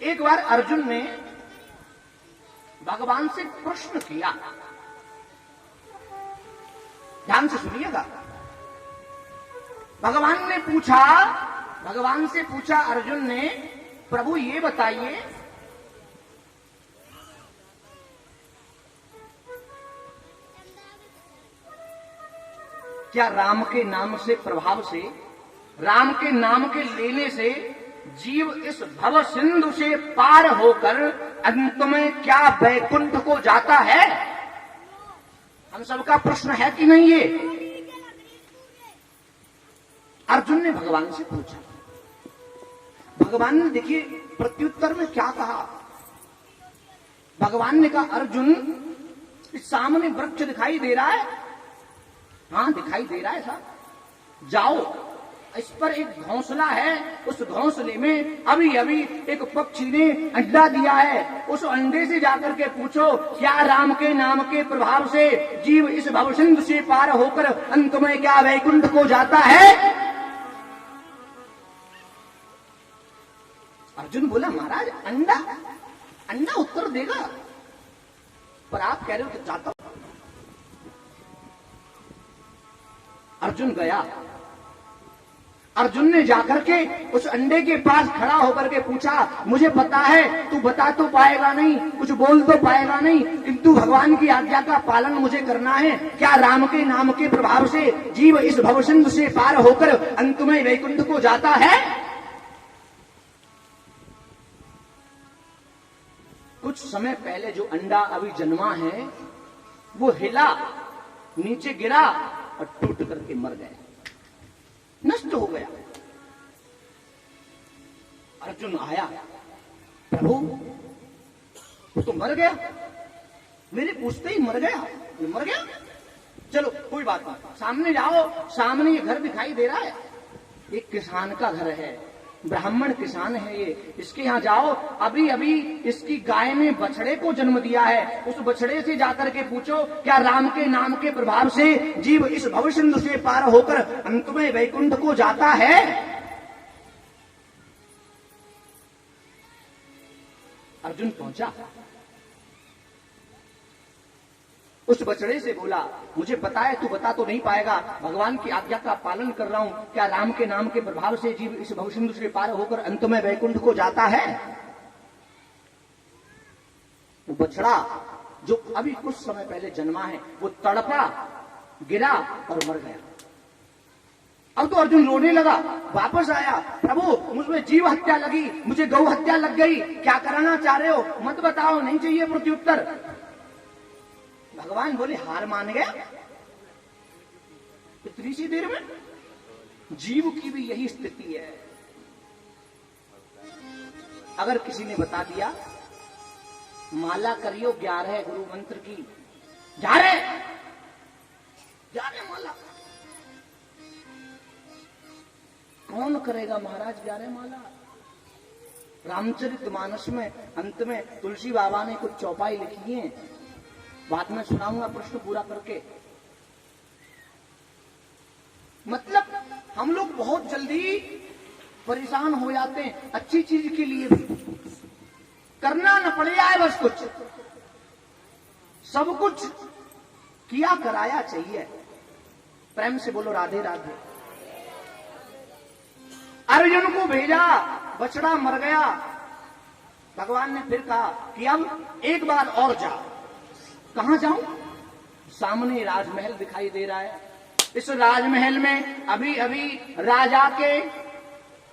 एक बार अर्जुन ने भगवान से प्रश्न किया, ध्यान से सुनिएगा। भगवान से पूछा अर्जुन ने, प्रभु ये बताइए क्या राम के नाम से प्रभाव से, राम के नाम के लेने से जीव इस भव सिंधु से पार होकर अंत में क्या वैकुंठ को जाता है? हम सबका प्रश्न है कि नहीं ये? अर्जुन ने भगवान से पूछा। भगवान ने देखिए प्रत्युत्तर में क्या कहा। भगवान ने कहा, अर्जुन इस सामने वृक्ष दिखाई दे रहा है? हाँ दिखाई दे रहा है साहब। जाओ, इस पर एक घोंसला है, उस घोंसले में अभी अभी एक पक्षी ने अंडा दिया है। उस अंडे से जाकर के पूछो क्या राम के नाम के प्रभाव से जीव इस भवसिंधु से पार होकर अंत में क्या वैकुंठ को जाता है? अर्जुन बोला, महाराज अंडा उत्तर देगा, पर आप कह रहे हो तो जाता हूं। अर्जुन गया। अर्जुन ने जाकर के उस अंडे के पास खड़ा होकर के पूछा, मुझे पता है तू बता तो पाएगा नहीं, कुछ बोल तो पाएगा नहीं, किंतु भगवान की आज्ञा का पालन मुझे करना है। क्या राम के नाम के प्रभाव से जीव इस भवसिंधु से पार होकर अंत में वैकुंठ को जाता है? कुछ समय पहले जो अंडा अभी जन्मा है वो हिला, नीचे गिरा और टूट करके मर गया, नष्ट हो गया। अर्जुन आया, प्रभु वो तो मर गया, मेरे पूछते ही मर गया, ये मर गया। चलो कोई बात नहीं, सामने जाओ, सामने ये घर दिखाई दे रहा है, एक किसान का घर है, ब्राह्मण किसान है ये, इसके यहाँ जाओ, अभी अभी इसकी गाय ने बछड़े को जन्म दिया है, उस बछड़े से जाकर के पूछो क्या राम के नाम के प्रभाव से जीव इस भवसिंधु से पार होकर अंत में वैकुंठ को जाता है? अर्जुन पहुंचा, उस बछड़े से बोला, मुझे पता है तू बता तो नहीं पाएगा, भगवान की आज्ञा का पालन कर रहा हूं, क्या राम के नाम के प्रभाव से जीव इस भवसिंधु से पार होकर अंत में वैकुंठ को जाता है? वो बछड़ा जो अभी कुछ समय पहले जन्मा है वो तड़पा, गिरा और मर गया। अब तो अर्जुन रोने लगा, वापस आया, प्रभु मुझमें जीव हत्या लगी, मुझे गौ हत्या लग गई, क्या कराना चाह रहे हो, मत बताओ, नहीं चाहिए प्रत्युत्तर। भगवान बोले, हार मान गया इतनी सी देर में? जीव की भी यही स्थिति है। अगर किसी ने बता दिया माला करियो 11 गुरु मंत्र की, 11 माला, कौन करेगा महाराज 11 माला? रामचरितमानस में अंत में तुलसी बाबा ने कुछ चौपाई लिखी है, बाद में सुनाऊंगा प्रश्न पूरा करके। मतलब हम लोग बहुत जल्दी परेशान हो जाते हैं, अच्छी चीज के लिए भी करना न पड़ जाए, बस कुछ सब कुछ किया कराया चाहिए। प्रेम से बोलो राधे राधे। अर्जुन को भेजा, बछड़ा मर गया। भगवान ने फिर कहा कि अब एक बार और जा। कहां जाऊं? सामने राजमहल दिखाई दे रहा है, इस राजमहल में अभी अभी राजा के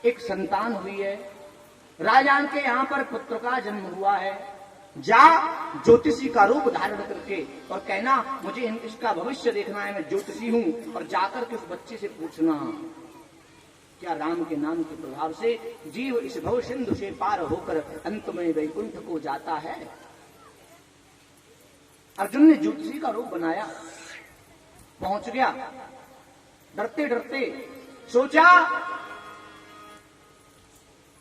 एक संतान हुई है, राजा के यहां पर पुत्र का जन्म हुआ है। जा ज्योतिषी का रूप धारण करके और कहना मुझे इसका भविष्य देखना है, मैं ज्योतिषी हूं, और जाकर के उस बच्चे से पूछना क्या राम के नाम के प्रभाव से जीव इस भव सिंधु से पार होकर अंत में वैकुंठ को जाता है। अर्जुन ने ज्योतिषी का रूप बनाया, पहुंच गया, डरते डरते सोचा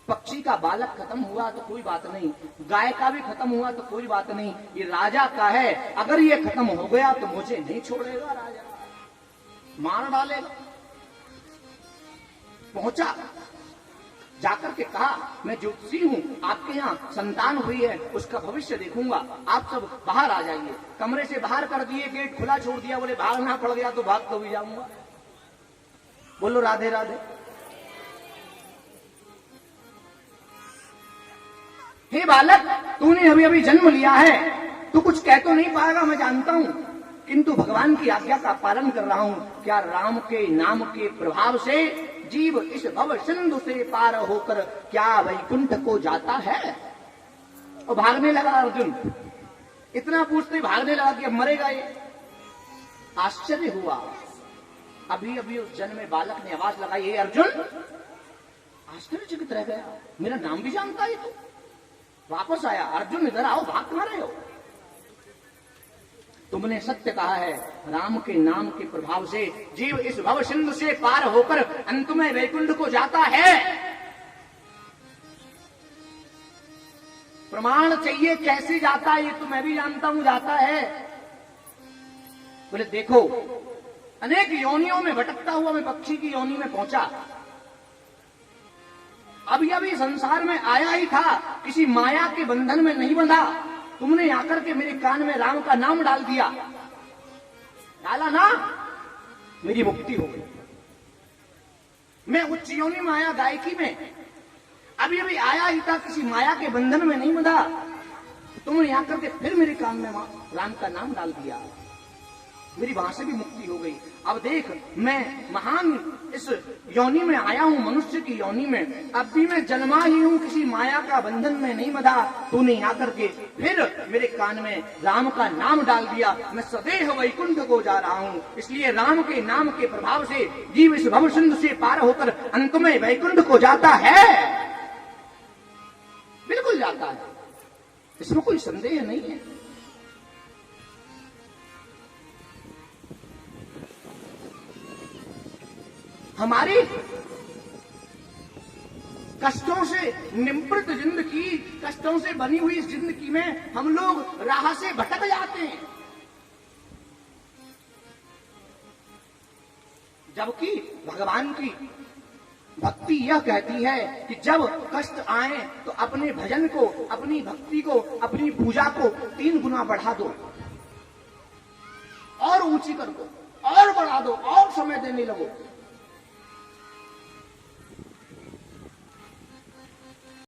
पक्षी का बालक खत्म हुआ तो कोई बात नहीं, गाय का भी खत्म हुआ तो कोई बात नहीं, ये राजा का है, अगर ये खत्म हो गया तो मुझे नहीं छोड़ेगा, राजा मार डालेगा। पहुंचा, जाकर के कहा, मैं ज्योतिषी हूं, आपके यहाँ संतान हुई है, उसका भविष्य देखूंगा, आप सब बाहर आ जाइए। कमरे से बाहर कर दिए, गेट खुला छोड़ दिया। बोले भागना पड़ गया तो भाग तो भी जाऊंगा। बोलो राधे राधे। हे बालक, तूने अभी अभी जन्म लिया है, तू कुछ कह तो नहीं पाएगा, मैं जानता हूं, किंतु भगवान की आज्ञा का पालन कर रहा हूं। क्या राम के नाम के प्रभाव से जीव इस भव सिंधु से पार होकर क्या वैकुंठ को जाता है? और भागने लगा अर्जुन। इतना पूछते भागने लगा कि अब मरेगा ये। आश्चर्य हुआ। अभी अभी उस जन्मे बालक ने आवाज लगाई, हे अर्जुन। आश्चर्यचकित रह गया, मेरा नाम भी जानता है तू? वापस आया, अर्जुन इधर आओ, भाग कहां रहे हो? तुमने सत्य कहा है, राम के नाम के प्रभाव से जीव इस भव सिंधु से पार होकर अंत में वैकुंठ को जाता है। प्रमाण चाहिए कैसे जाता है, ये तो मैं भी जानता हूं, जाता है। बोले देखो, अनेक योनियों में भटकता हुआ मैं पक्षी की योनि में पहुंचा। अभी अभी संसार में आया ही था, किसी माया के बंधन में नहीं बंधा। तुमने आकर के मेरे कान में राम का नाम डाल दिया, डाला ना, मेरी मुक्ति हो गई। मैं उच्च योनि में आया, गायकी में, अभी अभी आया ही था, किसी माया के बंधन में नहीं बंधा। तुमने आकर के फिर मेरे कान में राम का नाम डाल दिया, मेरी वहां से भी मुक्ति हो गई। अब देख, मैं महान इस योनि में आया हूं, मनुष्य की योनि में, अब भी मैं जन्मा ही हूं, किसी माया का बंधन में नहीं बंधा। तूने आकर के फिर मेरे कान में राम का नाम डाल दिया, मैं सदैव वैकुंठ को जा रहा हूं। इसलिए राम के नाम के प्रभाव से जीव इस भव सिंधु से पार होकर अंत में वैकुंठ को जाता है। बिल्कुल जाता है, इसमें कोई संदेह नहीं है। हमारी कष्टों से निमृत जिंदगी, कष्टों से बनी हुई इस जिंदगी में हम लोग राह से भटक जाते हैं, जबकि भगवान की भक्ति यह कहती है कि जब कष्ट आए तो अपने भजन को, अपनी भक्ति को, अपनी पूजा को 3 गुना बढ़ा दो, और ऊंची कर दो, और बढ़ा दो, और समय देने लगो।